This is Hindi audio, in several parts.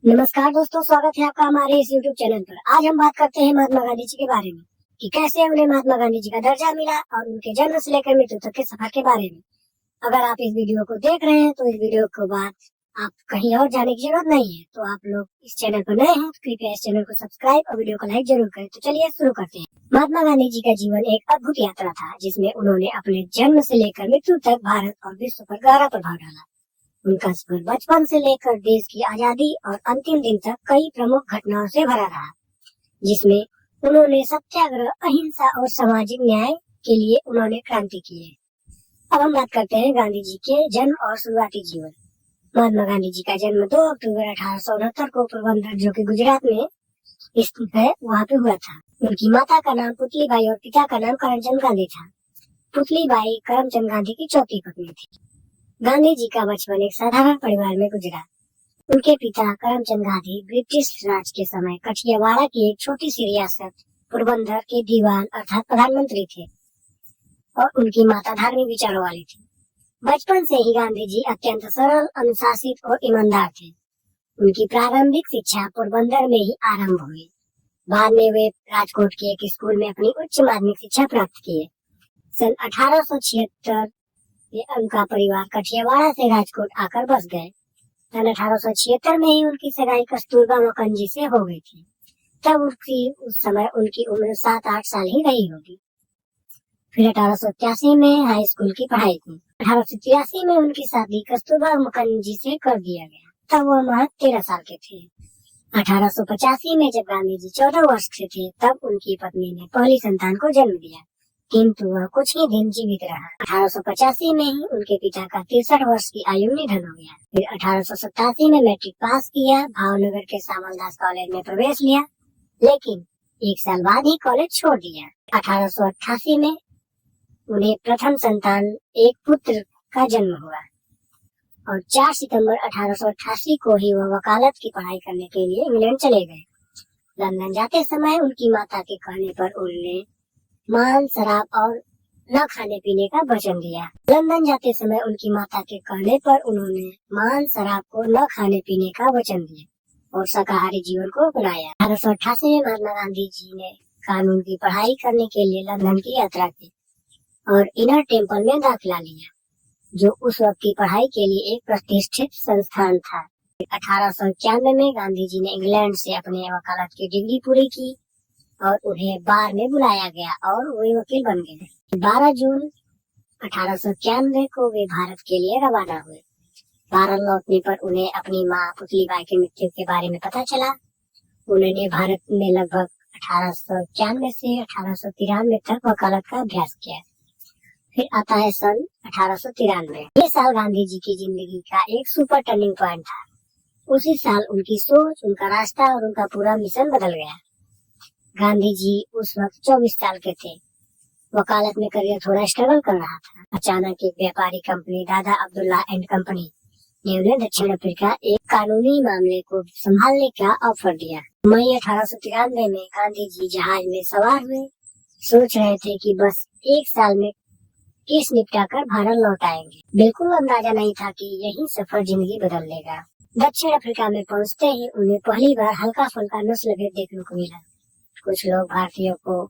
नमस्कार दोस्तों, स्वागत है आपका हमारे इस YouTube चैनल पर। आज हम बात करते हैं महात्मा गांधी जी के बारे में कि कैसे उन्हें महात्मा गांधी जी का दर्जा मिला और उनके जन्म से लेकर मृत्यु तक के सफर के बारे में। अगर आप इस वीडियो को देख रहे हैं तो इस वीडियो के बाद आप कहीं और जाने की जरूरत नहीं है। तो आप लोग इस चैनल पर नए हैं तो कृपया इस चैनल को सब्सक्राइब और वीडियो को लाइक जरूर करें। तो चलिए शुरू करते हैं। महात्मा गांधी जी का जीवन एक अद्भुत यात्रा था, जिसमें उन्होंने अपने जन्म से लेकर मृत्यु तक भारत और विश्व पर गहरा प्रभाव डाला। उनका सफर बचपन से लेकर देश की आजादी और अंतिम दिन तक कई प्रमुख घटनाओं से भरा रहा, जिसमें उन्होंने सत्याग्रह, अहिंसा और सामाजिक न्याय के लिए उन्होंने क्रांति की है। अब हम बात करते हैं गांधी जी के जन्म और शुरुआती जीवन। महात्मा गांधी जी का जन्म 2 अक्टूबर 1869 को पोरबंदर, जो कि गुजरात में स्थित है, वहाँ पे हुआ था। उनकी माता का नाम पुतलीबाई और पिता का नाम करमचंद गांधी था। पुतलीबाई करमचंद गांधी की चौथी पत्नी थी। गांधी जी का बचपन एक साधारण परिवार में गुजरा। उनके पिता करमचंद गांधी ब्रिटिश राज के समय कठियावाड़ा की एक छोटी सी रियासत पोरबंदर के दीवान अर्थात प्रधानमंत्री थे और उनकी माता धार्मिक विचारों वाली थी। बचपन से ही गांधी जी अत्यंत सरल, अनुशासित और ईमानदार थे। उनकी प्रारंभिक शिक्षा पोरबंदर में ही आरंभ हुई। बाद में वे राजकोट के एक स्कूल में अपनी उच्च माध्यमिक शिक्षा प्राप्त किए। सन 1876 उनका परिवार कठियावाड़ा से राजकोट आकर बस गए। सन 1876 में ही उनकी सगाई कस्तूरबा मुखर्जी से हो गई थी। तब उस समय उनकी उम्र 7-8 साल ही रही होगी। फिर 1883 में हाई स्कूल की पढ़ाई की। 1883 में उनकी शादी कस्तूरबा मुखर्जी से कर दिया गया। तब वह महज 13 साल के थे। 1885 में जब गांधी जी 14 वर्ष के थे, तब उनकी पत्नी ने पहली संतान को जन्म दिया, किंतु वह कुछ ही दिन जीवित रहा। 1885 में ही उनके पिता का 63 वर्ष की आयु में निधन हो गया। फिर 1887 में मैट्रिक पास किया, भावनगर के सामलदास कॉलेज में प्रवेश लिया, लेकिन एक साल बाद ही कॉलेज छोड़ दिया। 1888 में उन्हें प्रथम संतान एक पुत्र का जन्म हुआ और 4 सितंबर 1888 को ही वह वकालत की पढ़ाई करने के लिए इंग्लैंड चले गए। लंदन जाते समय उनकी माता के कहने पर उन्होंने मांस, शराब और न खाने पीने का वचन दिया। लंदन जाते समय उनकी माता के कहने पर उन्होंने मांस, शराब को न खाने पीने का वचन दिया और शाकाहारी जीवन को अपनाया। 1888 में महात्मा गांधी जी ने कानून की पढ़ाई करने के लिए लंदन की यात्रा की और इनर टेम्पल में दाखिला लिया, जो उस वक्त की पढ़ाई के लिए एक प्रतिष्ठित संस्थान था। 1891 में गांधी जी ने इंग्लैंड से अपने वकालत की डिग्री पूरी की और उन्हें बार में बुलाया गया और वे वकील बन गए। 12 जून 1891 को वे भारत के लिए रवाना हुए। भारत लौटने पर उन्हें अपनी मां पुतलीबाई की मृत्यु के बारे में पता चला। उन्होंने भारत में लगभग 1891 से 1893 तक वकालत का अभ्यास किया। फिर आता है सन 1893। ये साल गांधी जी की जिंदगी का एक सुपर टर्निंग पॉइंट था। उसी साल उनकी सोच, उनका रास्ता और उनका पूरा मिशन बदल गया। गांधी जी उस वक्त 24 साल के थे। वकालत में करियर थोड़ा स्ट्रगल कर रहा था। अचानक एक व्यापारी कंपनी दादा अब्दुल्ला एंड कंपनी ने उन्हें दक्षिण अफ्रीका एक कानूनी मामले को संभालने का ऑफर दिया। मई 1893 में गांधी जी जहाज में सवार हुए। सोच रहे थे कि बस 1 साल में केस निपटा कर भारत लौट आएंगे। बिल्कुल अंदाजा नहीं था कि यही सफर जिंदगी बदल देगा। दक्षिण अफ्रीका में पहुंचते ही उन्हें पहली बार हल्का फुल्का नस्लभेद देखने को मिला। कुछ लोग भारतीयों को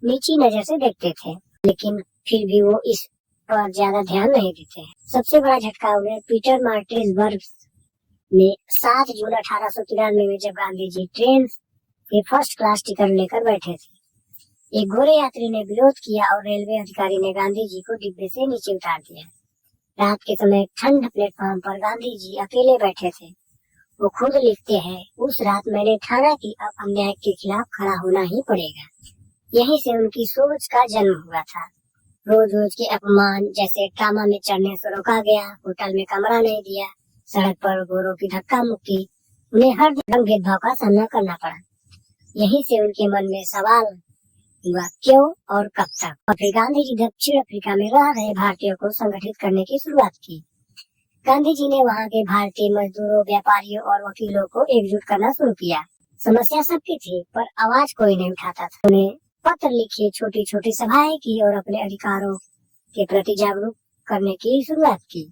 नीची नजर से देखते थे, लेकिन फिर भी वो इस पर ज्यादा ध्यान नहीं देते। सबसे बड़ा झटका उन्हें पीटर मार्टिसबर्ग में 7 जून 1893 में, जब गांधी जी ट्रेन के फर्स्ट क्लास टिकट लेकर बैठे थे। एक गोरे यात्री ने विरोध किया और रेलवे अधिकारी ने गांधी जी को डिब्बे से नीचे उतार दिया। रात के समय ठंड प्लेटफॉर्म पर गांधी जी अकेले बैठे थे। वो खुद लिखते हैं, उस रात मैंने ठाना कि अब अन्याय के खिलाफ खड़ा होना ही पड़ेगा। यहीं से उनकी सोच का जन्म हुआ था। रोज रोज के अपमान, जैसे ट्रामा में चढ़ने से रोका गया, होटल में कमरा नहीं दिया, सड़क पर गोरों की धक्का मुक्की, उन्हें हर जगह भेदभाव का सामना करना पड़ा। यहीं से उनके मन में सवाल हुआ, क्यों और कब तक। और फिर गांधी जी दक्षिण अफ्रीका में रह रहे भारतीयों को संगठित करने की शुरुआत की। गांधी जी ने वहाँ के भारतीय मजदूरों, व्यापारियों और वकीलों को एकजुट करना शुरू किया। समस्या सबकी थी, पर आवाज कोई नहीं उठाता था। उन्हें पत्र लिखे, छोटी छोटी सभाएं की और अपने अधिकारों के प्रति जागरूक करने की शुरुआत की।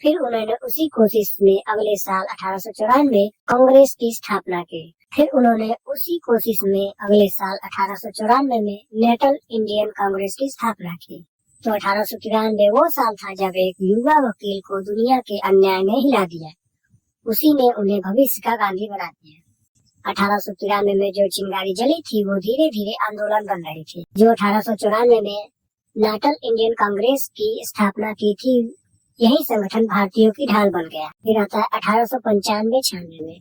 फिर उन्होंने उसी कोशिश में अगले साल 1894 कांग्रेस की स्थापना की। फिर उन्होंने उसी कोशिश में अगले साल 1894 में नेशनल इंडियन कांग्रेस की स्थापना की। तो 1893 वो साल था जब एक युवा वकील को दुनिया के अन्याय ने हिला दिया। उसी ने उन्हें भविष्य का गांधी बना दिया। 1893 में जो चिंगारी जली थी वो धीरे धीरे आंदोलन बन रही थी। जो 1894 में नेशनल इंडियन कांग्रेस की स्थापना की थी, यही संगठन भारतीयों की ढाल बन गया। फिर आता है 1895-96 में।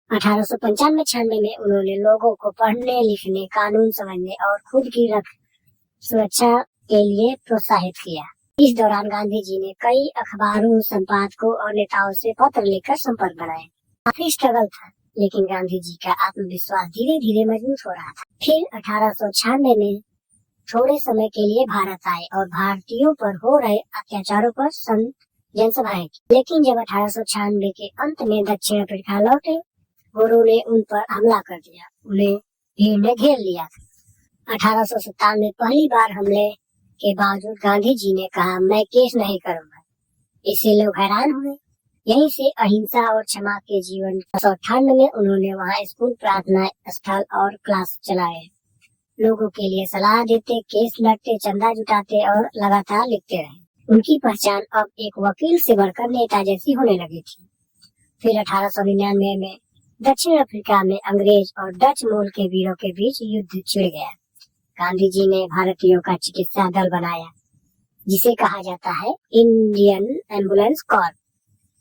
1895-96 में उन्होंने लोगों को पढ़ने लिखने, कानून समझने और खुद की सुरक्षा के लिए प्रोत्साहित किया। इस दौरान गांधी जी ने कई अखबारों, संपादकों और नेताओं से पत्र लिखकर संपर्क बनाए। काफी स्ट्रगल था, लेकिन गांधी जी का आत्मविश्वास धीरे धीरे मजबूत हो रहा था। फिर 1896 में थोड़े समय के लिए भारत आए और भारतीयों पर हो रहे अत्याचारों पर जनसभाएं की। लेकिन जब 1896 के अंत में दक्षिण अफ्रीका लौटे, गोरों ने उन पर हमला कर दिया। उन्हें भीड़ ने घेर लिया था। 1857 में पहली बार हमले के बावजूद गांधी जी ने कहा, मैं केस नहीं करूंगा। इससे लोग हैरान हुए। यहीं से अहिंसा और क्षमा के जीवन 1898 में उन्होंने वहाँ स्कूल, प्रार्थना स्थल और क्लास चलाए। लोगों के लिए सलाह देते, केस लड़ते, चंदा जुटाते और लगातार लिखते रहे। उनकी पहचान अब एक वकील से बढ़कर नेता जैसी होने लगी थी। फिर 1899 में दक्षिण अफ्रीका में अंग्रेज और डच मूल के वीरों के बीच युद्ध छिड़ गया। गांधी जी ने भारतीयों का चिकित्सा दल बनाया, जिसे कहा जाता है इंडियन एम्बुलेंस कॉर्प।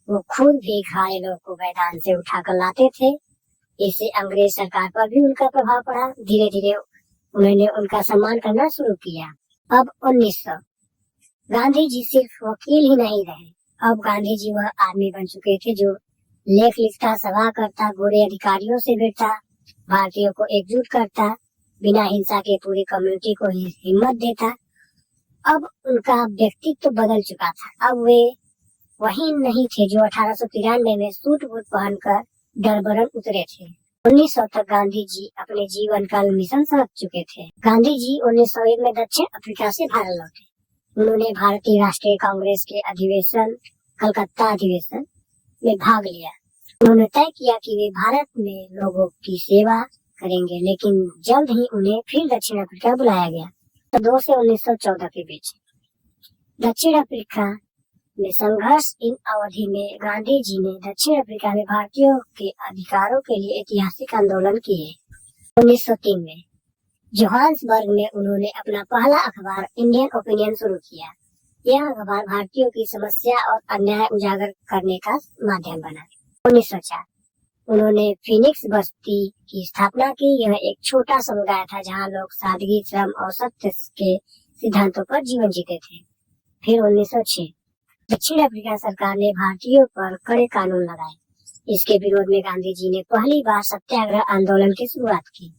वो खुद भी घायलों को मैदान से उठाकर लाते थे। इससे अंग्रेज सरकार पर भी उनका प्रभाव पड़ा। धीरे धीरे उन्होंने उनका सम्मान करना शुरू किया। अब 1900 गांधी जी सिर्फ वकील ही नहीं रहे। अब गांधी जी वह आदमी बन चुके थे जो लेख लिखता, सभा करता, गोरे अधिकारियों से भिड़ता, भारतीयों को एकजुट करता, बिना हिंसा के पूरी कम्युनिटी को हिम्मत देता। अब उनका व्यक्तित्व बदल चुका था। अब वे वही नहीं थे जो 1893 में सूट बूट पहनकर डरबरन उतरे थे। 1900 तक गांधी जी अपने जीवन का मिशन समझ चुके थे। गांधी जी 1901 में दक्षिण अफ्रीका से भारत लौटे। उन्होंने भारतीय राष्ट्रीय कांग्रेस के अधिवेशन, कलकत्ता अधिवेशन में भाग लिया। उन्होंने तय किया कि वे भारत में लोगों की सेवा करेंगे, लेकिन जल्द ही उन्हें फिर दक्षिण अफ्रीका बुलाया गया। 2 से 1914 के बीच दक्षिण अफ्रीका में संघर्ष। इन अवधि में गांधी जी ने दक्षिण अफ्रीका में भारतीयों के अधिकारों के लिए ऐतिहासिक आंदोलन किए। 1903 में जोहान्सबर्ग में उन्होंने अपना पहला अखबार इंडियन ओपिनियन शुरू किया। यह अखबार भारतीयों की समस्या और अन्याय उजागर करने का माध्यम बना। 1904 उन्होंने फिनिक्स बस्ती की स्थापना की। यह एक छोटा समुदाय था जहां लोग सादगी, श्रम और सत्य के सिद्धांतों पर जीवन जीते थे। फिर 1906 दक्षिण अफ्रीका सरकार ने भारतीयों पर कड़े कानून लगाए। इसके विरोध में गांधी जी ने पहली बार सत्याग्रह आंदोलन की शुरुआत की।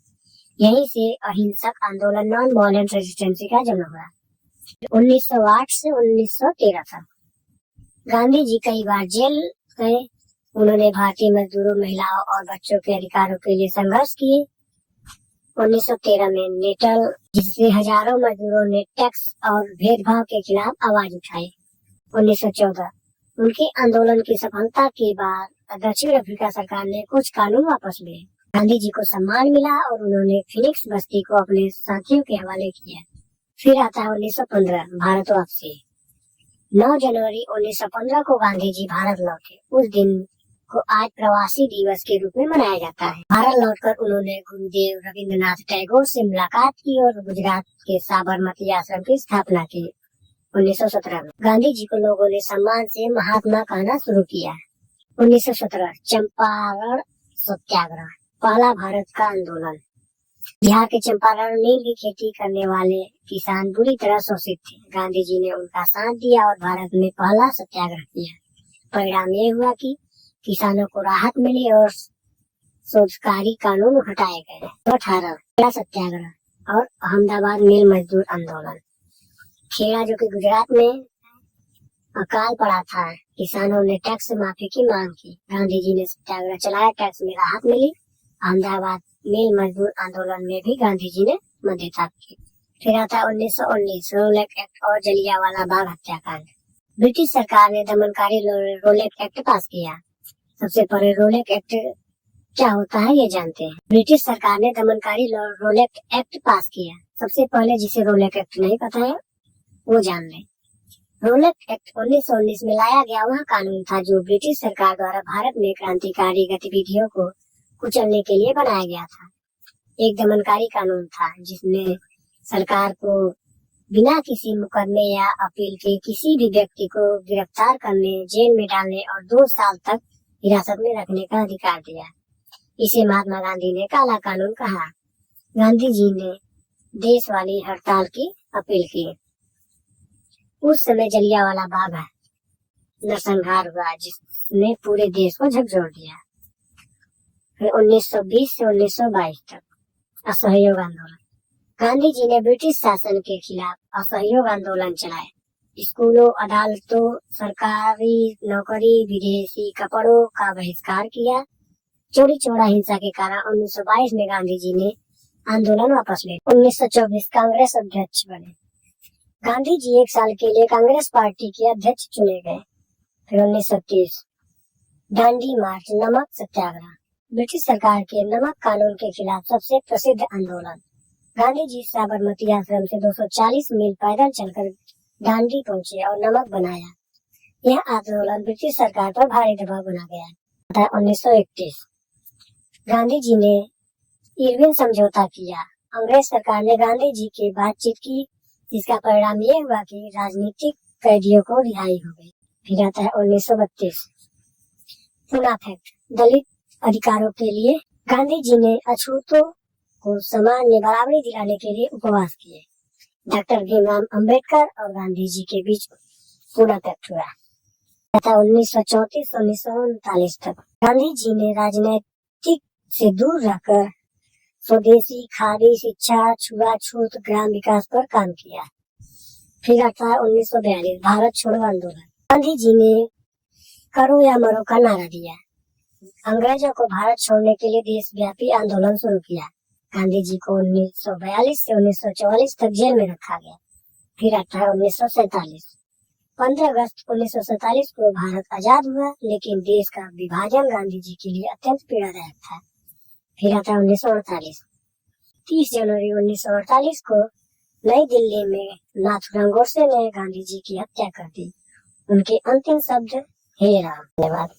यहीं से अहिंसक आंदोलन नॉन वायलेंट रेजिस्टेंस का जन्म हुआ। 1908 से 1913 तक गांधी जी कई बार जेल गए। उन्होंने भारतीय मजदूरों, महिलाओं और बच्चों के अधिकारों के लिए संघर्ष किए। 1913 में नेटल, जिससे हजारों मजदूरों ने टैक्स और भेदभाव के खिलाफ आवाज उठाई। 1914 उनके आंदोलन की सफलता के बाद दक्षिण अफ्रीका सरकार ने कुछ कानून वापस लिए। गांधी जी को सम्मान मिला और उन्होंने फिनिक्स बस्ती को अपने साथियों के हवाले किया। फिर आता है 1915 भारत वापसी। 9 जनवरी 1915 को गांधी जी भारत लौटे। उस दिन को आज प्रवासी दिवस के रूप में मनाया जाता है। भारत लौटकर उन्होंने गुरुदेव रविंद्रनाथ टैगोर से मुलाकात की और गुजरात के साबरमती आश्रम की स्थापना की। 1917 में गांधी जी को लोगों ने सम्मान से महात्मा कहना शुरू किया। 1917 चंपारण सत्याग्रह, पहला भारत का आंदोलन। बिहार के चंपारण नील की खेती करने वाले किसान बुरी तरह शोषित थे। गांधी जी ने उनका साथ दिया और भारत में पहला सत्याग्रह किया। परिणाम ये हुआ कि किसानों को राहत मिली और शोधकारी कानून हटाए गए। 18 सत्याग्रह और अहमदाबाद मिल मजदूर आंदोलन। खेड़ा जो कि गुजरात में अकाल पड़ा था, किसानों ने टैक्स माफी की मांग की। गांधी जी ने सत्याग्रह चलाया, टैक्स में राहत मिली। अहमदाबाद मिल मजदूर आंदोलन में भी गांधी जी ने मदद की। फिर आता 1919 रोलेट एक्ट और जलियांवाला बाग हत्याकांड। ब्रिटिश सरकार ने दमनकारी रोलेट एक्ट पास किया। सबसे पहले रोलेट एक्ट क्या होता है ये जानते हैं। ब्रिटिश सरकार ने दमनकारी रोलेट एक्ट पास किया। सबसे पहले जिसे रोलेट एक्ट नहीं पता है वो जान ले। रोलेट एक्ट 1919 में लाया गया वह कानून था जो ब्रिटिश सरकार द्वारा भारत में क्रांतिकारी गतिविधियों को कुचलने के लिए बनाया गया था। एक दमनकारी कानून था जिसने सरकार को बिना किसी मुकदमे या अपील के किसी भी व्यक्ति को गिरफ्तार करने, जेल में डालने और 2 साल तक हिरासत में रखने का अधिकार दिया। इसे महात्मा गांधी ने काला कानून कहा। गांधी जी ने देश वाली हड़ताल की अपील की। उस समय जलियांवाला बाग नरसंहार हुआ जिसने पूरे देश को झकझोर दिया। फिर 1920 से 1922 तक असहयोग आंदोलन। गांधी जी ने ब्रिटिश शासन के खिलाफ असहयोग आंदोलन चलाए। स्कूलों, अदालतों, सरकारी नौकरी, विदेशी कपड़ों का बहिष्कार किया। चोरी चौड़ा हिंसा के कारण 1922 में गांधी जी ने आंदोलन वापस ले। 1924 कांग्रेस अध्यक्ष बने। गांधी जी 1 साल के लिए कांग्रेस पार्टी के अध्यक्ष चुने गए। फिर 1930 दांडी मार्च, नमक सत्याग्रह। ब्रिटिश सरकार के नमक कानून के खिलाफ सबसे प्रसिद्ध आंदोलन। गांधी जी साबरमती आश्रम से 240 मील पैदल चलकर दांडी पहुंचे और नमक बनाया। यह आंदोलन ब्रिटिश सरकार पर भारी दबाव बना गया। 1931 गांधी जी ने इरविन समझौता किया। अंग्रेज सरकार ने गांधी जी के बातचीत की, जिसका परिणाम ये हुआ कि राजनीतिक कैदियों को रिहाई हो गई। फिर आता है 1932 पूना फैक्ट, दलित अधिकारों के लिए। गांधी जी ने अछूतों को सामान्य बराबरी दिलाने के लिए उपवास किए। डॉक्टर भीमराव अंबेडकर और गांधी जी के बीच पूना पैक्ट हुआ। 1934 से 1939 तक गांधी जी ने राजनीतिक से दूर रहकर स्वदेशी, खादी, शिक्षा, छुआछूत, ग्राम विकास पर काम किया। फिर आता है 1942 भारत छोड़ो आंदोलन। गांधी जी ने करो या मरो का नारा दिया। अंग्रेजों को भारत छोड़ने के लिए देशव्यापी आंदोलन शुरू किया। गांधी जी को 1942 से 1944 तक जेल में रखा गया। फिर आता है 1947 15 अगस्त 1947 को भारत आजाद हुआ, लेकिन देश का विभाजन गांधी जी के लिए अत्यंत पीड़ादायक था। फिर आता है 1948 30 जनवरी 1948 को नई दिल्ली में नाथूराम गोडसे ने गांधी जी की हत्या कर दी। उनके अंतिम शब्द हे राम। धन्यवाद।